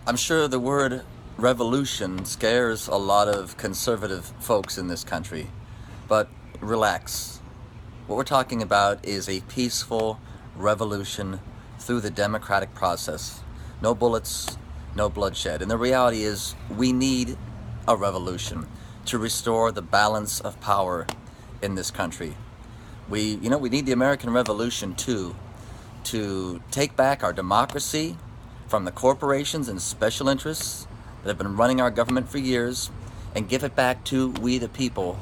I'm sure the word revolution scares a lot of conservative folks in this country, but relax. What we're talking about is a peaceful revolution through the democratic process. No bullets, no bloodshed. And the reality is, we need a revolution to restore the balance of power in this country. We need the American Revolution too, to take back our democracy from the corporations and special interests that have been running our government for years, and give it back to we the people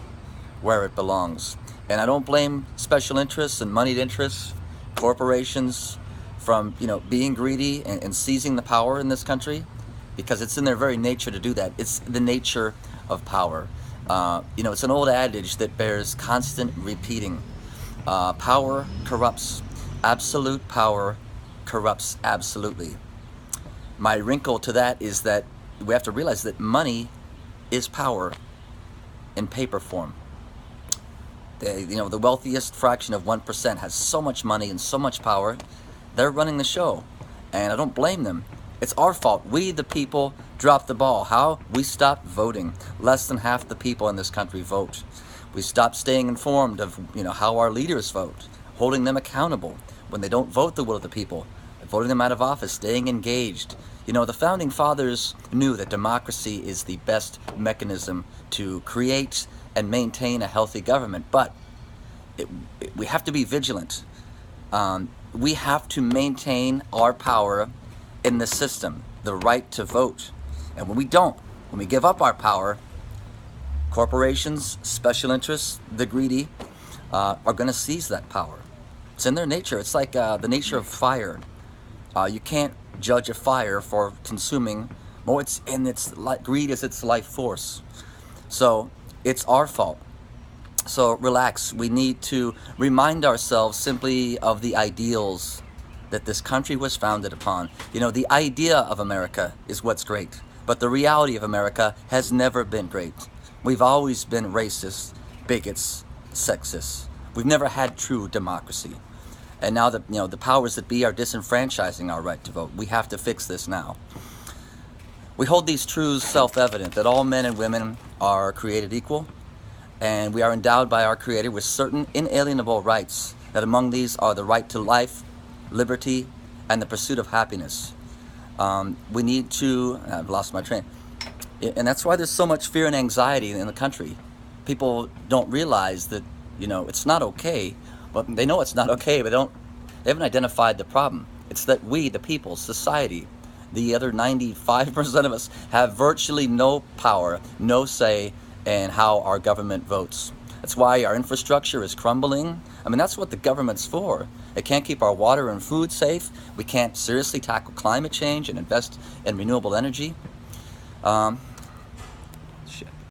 where it belongs. And I don't blame special interests and moneyed interests, corporations, from being greedy and seizing the power in this country, because it's in their very nature to do that. It's the nature of power. It's an old adage that bears constant repeating. Power corrupts. Absolute power corrupts absolutely. My wrinkle to that is that we have to realize that money is power in paper form. The wealthiest fraction of 1% has so much money and so much power. They're running the show, and I don't blame them. It's our fault. We, the people, dropped the ball. How? We stopped voting. Less than half the people in this country vote. We stopped staying informed of how our leaders vote, holding them accountable when they don't vote the will of the people, voting them out of office, staying engaged. The Founding Fathers knew that democracy is the best mechanism to create and maintain a healthy government, but we have to be vigilant. We have to maintain our power in the system, the right to vote. And when we give up our power, corporations, special interests, the greedy, are going to seize that power. It's in their nature. It's like the nature of fire. You can't judge a fire for consuming more. It's in its greed is its life force. So it's our fault. So relax. We need to remind ourselves simply of the ideals that this country was founded upon. The idea of America is what's great, but the reality of America has never been great. We've always been racist, bigots, sexist. We've never had true democracy. And now that the powers that be are disenfranchising our right to vote. We have to fix this now. We hold these truths self-evident, that all men and women are created equal, and we are endowed by our Creator with certain inalienable rights, that among these are the right to life, liberty, and the pursuit of happiness. We need to, I've lost my train, and that's why there's so much fear and anxiety in the country. People don't realize that, it's not okay. But they know it's not okay, but they haven't identified the problem. It's that we, the people, society, the other 95% of us, have virtually no power, no say in how our government votes. That's why our infrastructure is crumbling. That's what the government's for. It can't keep our water and food safe. We can't seriously tackle climate change and invest in renewable energy.